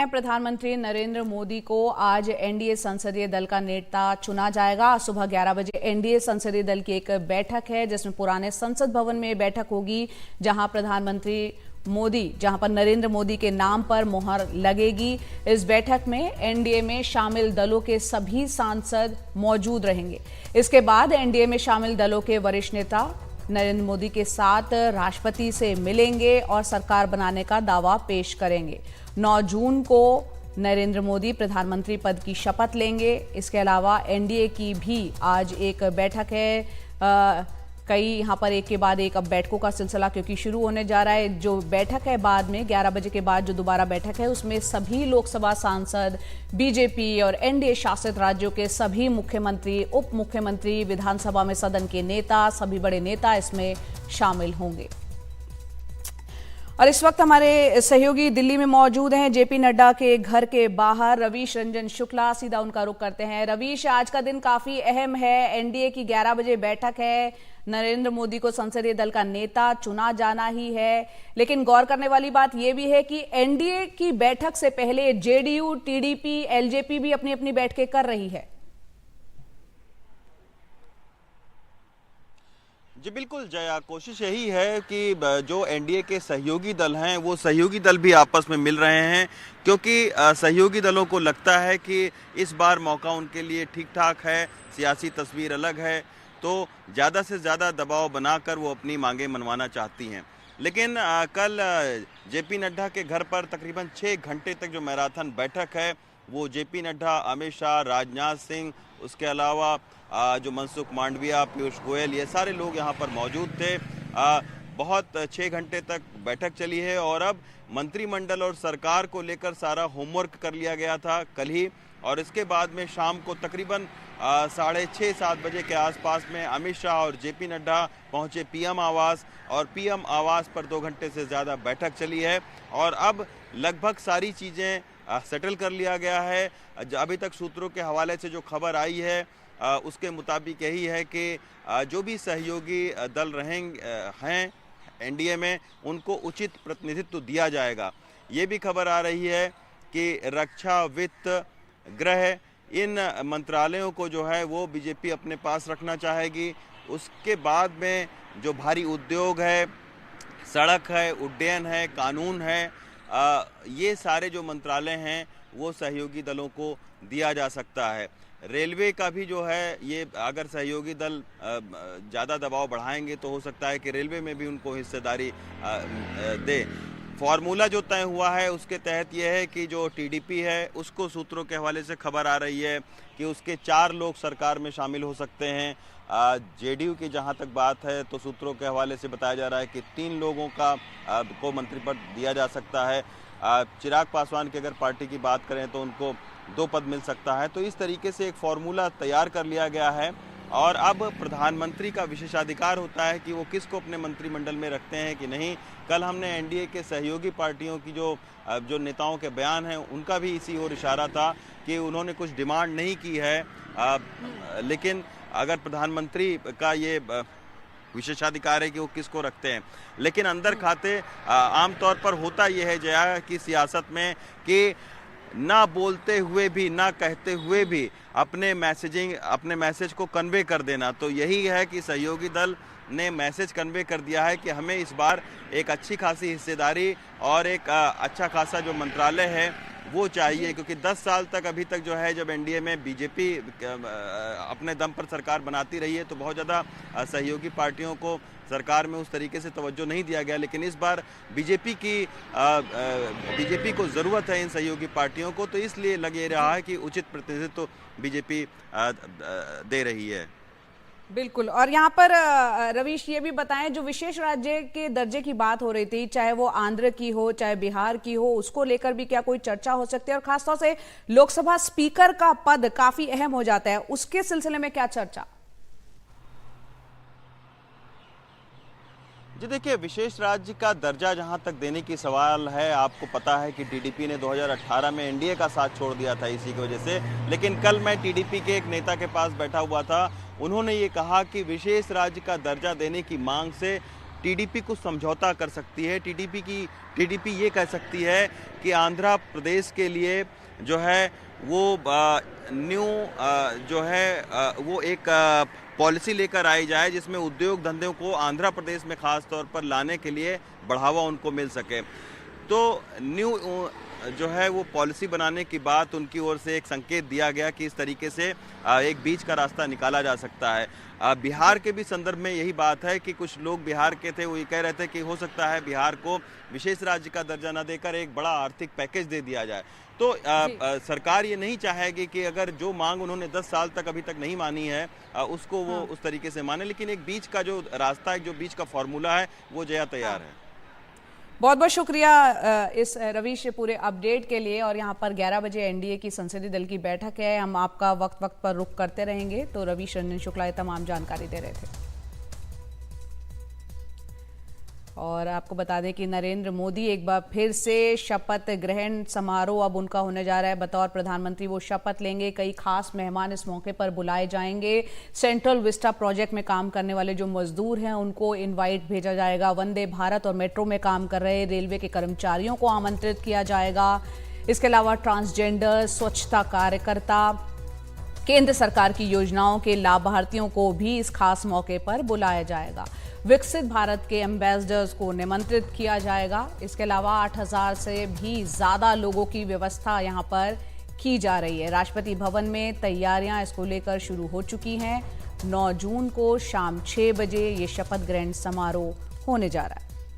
प्रधानमंत्री नरेंद्र मोदी को आज एनडीए संसदीय दल का नेता चुना जाएगा। सुबह 11 बजे एनडीए संसदीय दल की एक बैठक है जिसमें पुराने संसद भवन में बैठक होगी, जहां पर नरेंद्र मोदी के नाम पर मुहर लगेगी। इस बैठक में एनडीए में शामिल दलों के सभी सांसद मौजूद रहेंगे। इसके बाद एनडीए में शामिल दलों के वरिष्ठ नेता नरेंद्र मोदी के साथ राष्ट्रपति से मिलेंगे और सरकार बनाने का दावा पेश करेंगे। 9 जून को नरेंद्र मोदी प्रधानमंत्री पद की शपथ लेंगे। इसके अलावा एनडीए की भी आज एक बैठक है। कई यहाँ पर एक के बाद एक अब बैठकों का सिलसिला क्योंकि शुरू होने जा रहा है। जो बैठक है बाद में 11 बजे के बाद जो दोबारा बैठक है उसमें सभी लोकसभा सांसद, बीजेपी और एनडीए शासित राज्यों के सभी मुख्यमंत्री, उप मुख्यमंत्री, विधानसभा में सदन के नेता, सभी बड़े नेता इसमें शामिल होंगे। और इस वक्त हमारे सहयोगी दिल्ली में मौजूद हैं, जेपी नड्डा के घर के बाहर रवीश रंजन शुक्ला। सीधा उनका रुख करते हैं। रवीश, आज का दिन काफी अहम है। एनडीए की 11 बजे बैठक है। नरेंद्र मोदी को संसदीय दल का नेता चुना जाना ही है, लेकिन गौर करने वाली बात यह भी है कि एनडीए की बैठक से पहले जेडीयू, टीडीपी, एलजेपी भी अपनी अपनी बैठकें कर रही है। जी बिल्कुल जया, कोशिश यही है कि जो एनडीए के सहयोगी दल हैं वो सहयोगी दल भी आपस में मिल रहे हैं, क्योंकि सहयोगी दलों को लगता है कि इस बार मौका उनके लिए ठीक ठाक है, सियासी तस्वीर अलग है, तो ज़्यादा से ज़्यादा दबाव बनाकर वो अपनी मांगें मनवाना चाहती हैं। लेकिन कल जेपी नड्डा के घर पर तकरीबन 6 घंटे तक जो मैराथन बैठक है वो जेपी नड्डा, अमित शाह, राजनाथ सिंह, उसके अलावा जो मनसुख मांडविया, पीयूष गोयल, ये सारे लोग यहाँ पर मौजूद थे। बहुत 6 घंटे तक बैठक चली है और अब मंत्रिमंडल और सरकार को लेकर सारा होमवर्क कर लिया गया था कल ही, और इसके बाद में शाम को तकरीबन 6:30-7 बजे के आसपास में अमित शाह और जेपी नड्डा पहुँचे पीएम आवास, और पीएम आवास पर 2 घंटे से ज़्यादा बैठक चली है और अब लगभग सारी चीज़ें सेटल कर लिया गया है। अभी तक सूत्रों के हवाले से जो खबर आई है उसके मुताबिक यही है कि जो भी सहयोगी दल हैं एनडीए में उनको उचित प्रतिनिधित्व दिया जाएगा। ये भी खबर आ रही है कि रक्षा, वित्त, गृह, इन मंत्रालयों को जो है वो बीजेपी अपने पास रखना चाहेगी। उसके बाद में जो भारी उद्योग है, सड़क है, उड्डयन है, कानून है, ये सारे जो मंत्रालय हैं वो सहयोगी दलों को दिया जा सकता है। रेलवे का भी जो है ये अगर सहयोगी दल ज़्यादा दबाव बढ़ाएंगे तो हो सकता है कि रेलवे में भी उनको हिस्सेदारी दे। फार्मूला जो तय हुआ है उसके तहत ये है कि जो टीडीपी है उसको सूत्रों के हवाले से खबर आ रही है कि उसके 4 लोग सरकार में शामिल हो सकते हैं। जेडीयू की जहां तक बात है तो सूत्रों के हवाले से बताया जा रहा है कि 3 लोगों को मंत्री पद दिया जा सकता है। चिराग पासवान की अगर पार्टी की बात करें तो उनको 2 पद मिल सकता है। तो इस तरीके से एक फॉर्मूला तैयार कर लिया गया है और अब प्रधानमंत्री का विशेषाधिकार होता है कि वो किसको अपने मंत्रिमंडल में रखते हैं कि नहीं। कल हमने एनडीए के सहयोगी पार्टियों की जो नेताओं के बयान हैं उनका भी इसी ओर इशारा था कि उन्होंने कुछ डिमांड नहीं की है, लेकिन अगर प्रधानमंत्री का ये विशेषाधिकार है कि वो किसको रखते हैं। लेकिन अंदर खाते आमतौर पर होता यह है जया कि सियासत में कि ना बोलते हुए भी, ना कहते हुए भी अपने मैसेज को कन्वे कर देना। तो यही है कि सहयोगी दल ने मैसेज कन्वे कर दिया है कि हमें इस बार एक अच्छी खासी हिस्सेदारी और एक अच्छा खासा जो मंत्रालय है वो चाहिए, क्योंकि 10 साल तक अभी तक जो है जब एनडीए में बीजेपी अपने दम पर सरकार बनाती रही है तो बहुत ज़्यादा सहयोगी पार्टियों को सरकार में उस तरीके से तवज्जो नहीं दिया गया। लेकिन इस बार बीजेपी को ज़रूरत है इन सहयोगी पार्टियों को, तो इसलिए लग ये रहा है कि उचित प्रतिनिधित्व बीजेपी दे रही है। बिल्कुल। और यहाँ पर रवीश ये भी बताएं, जो विशेष राज्य के दर्जे की बात हो रही थी, चाहे वो आंध्र की हो चाहे बिहार की हो, उसको लेकर भी क्या कोई चर्चा हो सकती है? और खासतौर से लोकसभा स्पीकर का पद काफी अहम हो जाता है, उसके सिलसिले में क्या चर्चा? जी देखिए, विशेष राज्य का दर्जा जहां तक देने की सवाल है, आपको पता है कि टीडीपी ने 2018 में एनडीए का साथ छोड़ दिया था इसी की वजह से। लेकिन कल मैं टीडीपी के एक नेता के पास बैठा हुआ था, उन्होंने ये कहा कि विशेष राज्य का दर्जा देने की मांग से टीडीपी कुछ समझौता कर सकती है। टीडीपी ये कह सकती है कि आंध्र प्रदेश के लिए जो है वो न्यू जो है वो एक पॉलिसी लेकर आई जाए जिसमें उद्योग धंधों को आंध्र प्रदेश में खास तौर पर लाने के लिए बढ़ावा उनको मिल सके। तो न्यू जो है वो पॉलिसी बनाने की बात उनकी ओर से एक संकेत दिया गया कि इस तरीके से एक बीच का रास्ता निकाला जा सकता है। बिहार के भी संदर्भ में यही बात है कि कुछ लोग बिहार के थे, वो ये कह रहे थे कि हो सकता है बिहार को विशेष राज्य का दर्जा न देकर एक बड़ा आर्थिक पैकेज दे दिया जाए। तो सरकार ये नहीं चाहेगी कि अगर जो मांग उन्होंने 10 साल तक अभी तक नहीं मानी है उसको वो उस तरीके से माने, लेकिन एक बीच का जो रास्ता है, जो बीच का फॉर्मूला है, वो जया तैयार है। बहुत बहुत शुक्रिया इस रवीश पूरे अपडेट के लिए। और यहाँ पर 11 बजे एनडीए की संसदीय दल की बैठक है, हम आपका वक्त वक्त पर रुख करते रहेंगे। तो रवीश रंजन शुक्ला ये तमाम जानकारी दे रहे थे। और आपको बता दें कि नरेंद्र मोदी एक बार फिर से शपथ ग्रहण समारोह अब उनका होने जा रहा है। बतौर प्रधानमंत्री वो शपथ लेंगे। कई खास मेहमान इस मौके पर बुलाए जाएंगे। सेंट्रल विस्टा प्रोजेक्ट में काम करने वाले जो मजदूर हैं उनको इनवाइट भेजा जाएगा। वंदे भारत और मेट्रो में काम कर रहे रेलवे के कर्मचारियों को आमंत्रित किया जाएगा। इसके अलावा ट्रांसजेंडर, स्वच्छता कार्यकर्ता, केंद्र सरकार की योजनाओं के लाभार्थियों को भी इस खास मौके पर बुलाया जाएगा। विकसित भारत के एम्बेसडर्स को निमंत्रित किया जाएगा। इसके अलावा 8000 से भी ज्यादा लोगों की व्यवस्था यहां पर की जा रही है। राष्ट्रपति भवन में तैयारियां इसको लेकर शुरू हो चुकी हैं। 9 जून को शाम 6 बजे ये शपथ ग्रहण समारोह होने जा रहा है।